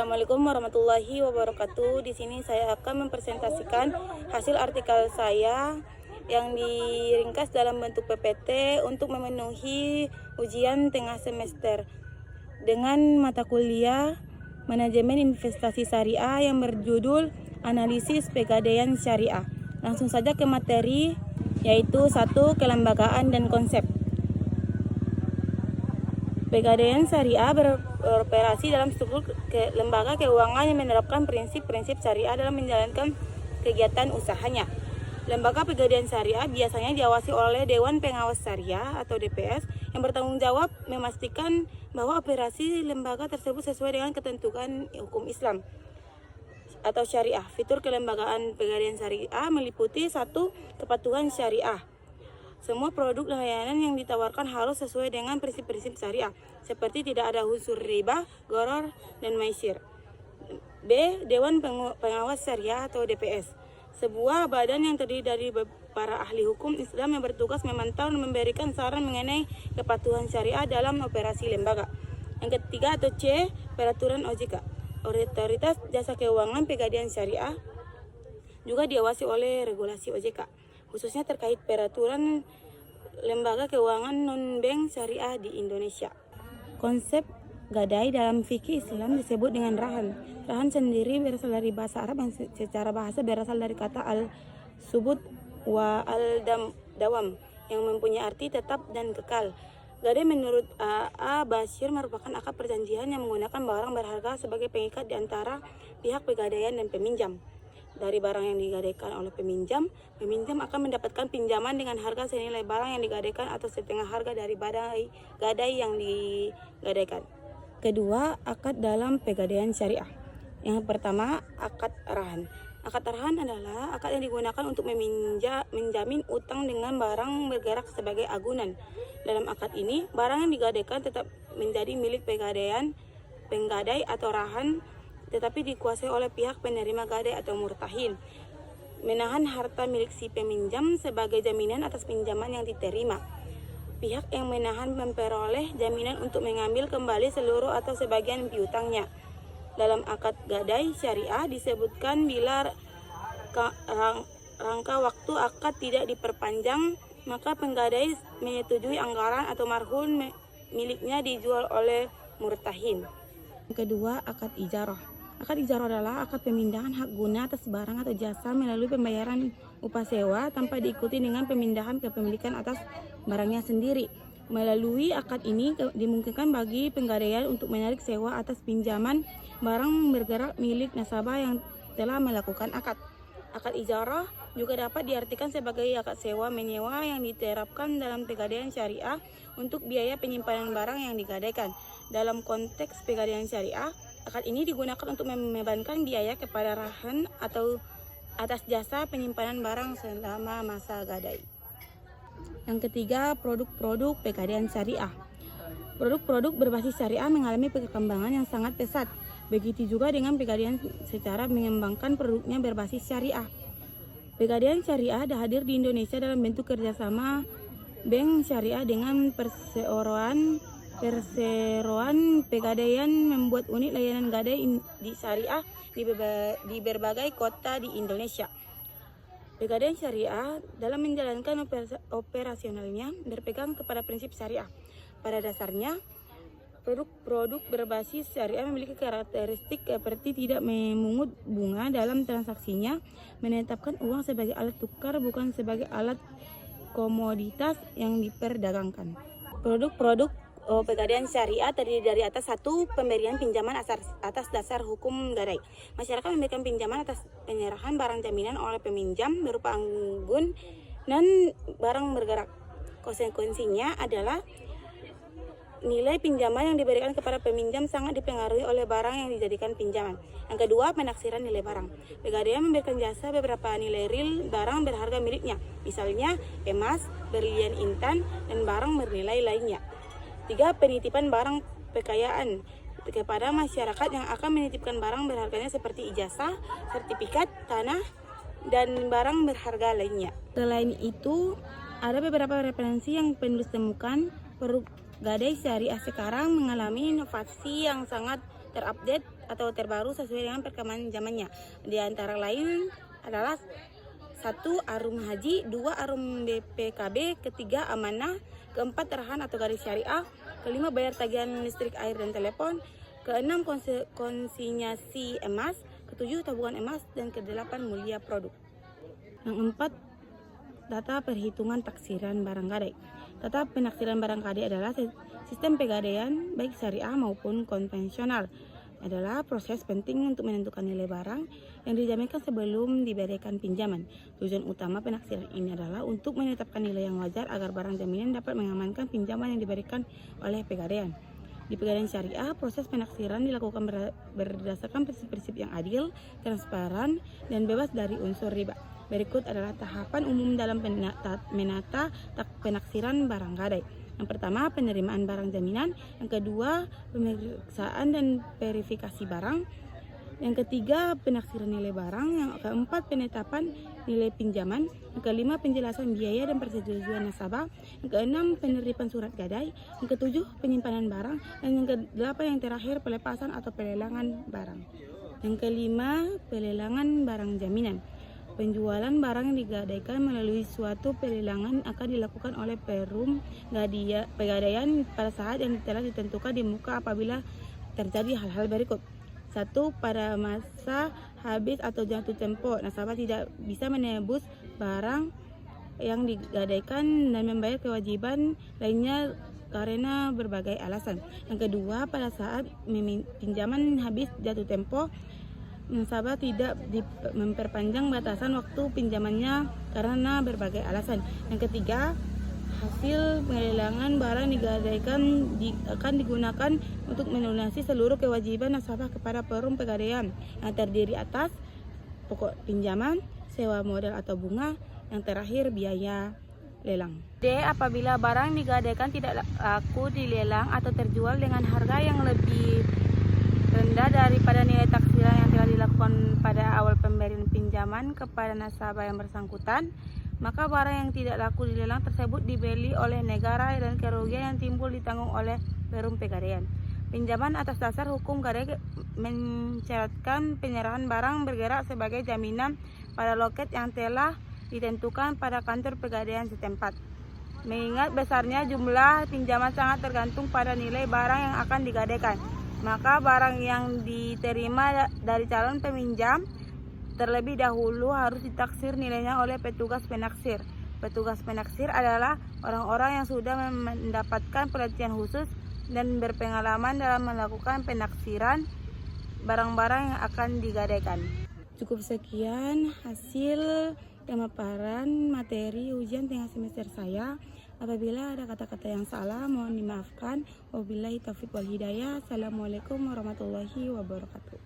Assalamualaikum warahmatullahi wabarakatuh. Di sini saya akan mempresentasikan hasil artikel saya yang diringkas dalam bentuk PPT untuk memenuhi ujian tengah semester dengan mata kuliah Manajemen Investasi Syariah yang berjudul Analisis Pegadaian Syariah. Langsung saja ke materi, yaitu 1. Kelembagaan dan konsep. Pegadaian syariah beroperasi dalam struktur lembaga keuangan yang menerapkan prinsip-prinsip syariah dalam menjalankan kegiatan usahanya. Lembaga pegadaian syariah biasanya diawasi oleh Dewan Pengawas Syariah atau DPS yang bertanggung jawab memastikan bahwa operasi lembaga tersebut sesuai dengan ketentuan hukum Islam atau syariah. Fitur kelembagaan pegadaian syariah meliputi 1. Kepatuhan syariah. Semua produk dan layanan yang ditawarkan harus sesuai dengan prinsip-prinsip syariah, seperti tidak ada unsur riba, gharar, dan maisir. B. Dewan Pengawas Syariah atau DPS. Sebuah badan yang terdiri dari para ahli hukum Islam yang bertugas memantau dan memberikan saran mengenai kepatuhan syariah dalam operasi lembaga. Yang ketiga atau C. Peraturan OJK. Otoritas Jasa Keuangan Pegadaian Syariah juga diawasi oleh regulasi OJK, khususnya terkait peraturan lembaga keuangan non-bank syariah di Indonesia. Konsep gadai dalam fikih Islam disebut dengan rahan. Rahan sendiri berasal dari bahasa Arab yang secara bahasa berasal dari kata al-subut wa al-dawam yang mempunyai arti tetap dan kekal. Gadai menurut A. Bashir merupakan akad perjanjian yang menggunakan barang berharga sebagai pengikat di antara pihak pegadaian dan peminjam. Dari barang yang digadaikan oleh peminjam akan mendapatkan pinjaman dengan harga senilai barang yang digadaikan atau setengah harga dari gadai yang digadaikan. Kedua, akad dalam pegadaian syariah. Yang pertama, akad rahan. Akad rahan adalah akad yang digunakan untuk menjamin utang dengan barang bergerak sebagai agunan. Dalam akad ini, barang yang digadaikan tetap menjadi milik penggadai atau rahan, tetapi dikuasai oleh pihak penerima gadai atau murtahin, menahan harta milik si peminjam sebagai jaminan atas pinjaman yang diterima. Pihak yang menahan memperoleh jaminan untuk mengambil kembali seluruh atau sebagian piutangnya. Dalam akad gadai syariah disebutkan bila rangka waktu akad tidak diperpanjang, maka penggadai menyetujui anggaran atau marhun miliknya dijual oleh murtahin. Kedua, akad ijarah. Akad ijarah adalah akad pemindahan hak guna atas barang atau jasa melalui pembayaran upah sewa tanpa diikuti dengan pemindahan kepemilikan atas barangnya sendiri. Melalui akad ini dimungkinkan bagi penggadaian untuk menarik sewa atas pinjaman barang bergerak milik nasabah yang telah melakukan akad. Akad ijarah juga dapat diartikan sebagai akad sewa menyewa yang diterapkan dalam pegadaian syariah untuk biaya penyimpanan barang yang digadaikan. Dalam konteks pegadaian syariah, akad ini digunakan untuk membebankan biaya kepada rahan atau atas jasa penyimpanan barang selama masa gadai. Yang ketiga, produk-produk pegadaian syariah. Produk-produk berbasis syariah mengalami perkembangan yang sangat pesat. Begitu juga dengan pegadaian secara mengembangkan produknya berbasis syariah. Pegadaian syariah hadir di Indonesia dalam bentuk kerjasama bank syariah dengan perseroan pegadaian membuat unit layanan gadai di syariah di berbagai kota di Indonesia. Pegadaian syariah dalam menjalankan operasionalnya berpegang kepada prinsip syariah. Pada dasarnya, produk-produk berbasis syariah memiliki karakteristik seperti tidak memungut bunga dalam transaksinya, menetapkan uang sebagai alat tukar bukan sebagai alat komoditas yang diperdagangkan. Produk-produk pegadaian syariah terdiri dari atas 1. Pemberian pinjaman atas dasar hukum gadai. Masyarakat memberikan pinjaman atas penyerahan barang jaminan oleh peminjam berupa anggun dan barang bergerak. Konsekuensinya adalah nilai pinjaman yang diberikan kepada peminjam sangat dipengaruhi oleh barang yang dijadikan pinjaman. Yang kedua, penaksiran nilai barang. Pegadaian memberikan jasa beberapa nilai real barang berharga miliknya, misalnya emas, berlian intan, dan barang bernilai lainnya. 3. Penitipan barang kekayaan kepada masyarakat yang akan menitipkan barang berharganya seperti ijazah, sertifikat, tanah, dan barang berharga lainnya. Selain itu, ada beberapa referensi yang penulis temukan. Produk gadai syariah sekarang mengalami inovasi yang sangat terupdate atau terbaru sesuai dengan perkembangan zamannya. Di antara lain adalah 1. Arum Haji, 2. Arum BPKB, ketiga amanah, keempat Terhan atau garis syariah, kelima bayar tagihan listrik, air, dan telepon, keenam konsinyasi emas, ketujuh tabungan emas, dan kedelapan mulia produk. Yang empat, data perhitungan taksiran barang gadai. Data penaksiran barang gadai adalah sistem pegadaian baik syariah maupun konvensional. Adalah proses penting untuk menentukan nilai barang yang dijaminkan sebelum diberikan pinjaman. Tujuan utama penaksiran ini adalah untuk menetapkan nilai yang wajar agar barang jaminan dapat mengamankan pinjaman yang diberikan oleh pegadaian. Di pegadaian syariah, proses penaksiran dilakukan berdasarkan prinsip-prinsip yang adil, transparan, dan bebas dari unsur riba. Berikut adalah tahapan umum dalam menata penaksiran barang gadai. Yang pertama, penerimaan barang jaminan. Yang kedua, pemeriksaan dan verifikasi barang. Yang ketiga, penaksiran nilai barang. Yang keempat, penetapan nilai pinjaman. Yang kelima, penjelasan biaya dan persetujuan nasabah. Yang keenam, penerbitan surat gadai. Yang ketujuh, penyimpanan barang. Dan yang kedelapan yang terakhir, pelepasan atau pelelangan barang. Yang kelima, pelelangan barang jaminan. Penjualan barang yang digadaikan melalui suatu pelelangan akan dilakukan oleh perum pegadaian pada saat yang telah ditentukan di muka apabila terjadi hal-hal berikut. 1. Pada masa habis atau jatuh tempo, nasabah tidak bisa menebus barang yang digadaikan dan membayar kewajiban lainnya karena berbagai alasan. Yang kedua, pada saat pinjaman habis jatuh tempo, nasabah tidak memperpanjang batasan waktu pinjamannya karena berbagai alasan. Yang ketiga, hasil pelelangan barang digadaikan akan digunakan untuk melunasi seluruh kewajiban nasabah kepada perum pegadaian yang terdiri atas pokok pinjaman, sewa modal atau bunga, yang terakhir biaya lelang. D. Apabila barang digadaikan tidak laku di lelang atau terjual dengan harga yang lebih rendah daripada nilai taksiran yang telah dilakukan pada awal pemberian pinjaman kepada nasabah yang bersangkutan, maka barang yang tidak laku di lelang tersebut dibeli oleh negara dan kerugian yang timbul ditanggung oleh perum pegadaian. Pinjaman atas dasar hukum gadai mencaratkan penyerahan barang bergerak sebagai jaminan pada loket yang telah ditentukan pada kantor pegadaian setempat. Mengingat besarnya jumlah pinjaman sangat tergantung pada nilai barang yang akan digadaikan, maka barang yang diterima dari calon peminjam terlebih dahulu harus ditaksir nilainya oleh petugas penaksir. Petugas penaksir adalah orang-orang yang sudah mendapatkan pelatihan khusus dan berpengalaman dalam melakukan penaksiran barang-barang yang akan digadaikan. Cukup sekian hasil pemaparan materi ujian tengah semester saya. Apabila ada kata-kata yang salah, mohon dimaafkan. Wabillahi taufiq wal hidayah. Assalamualaikum warahmatullahi wabarakatuh.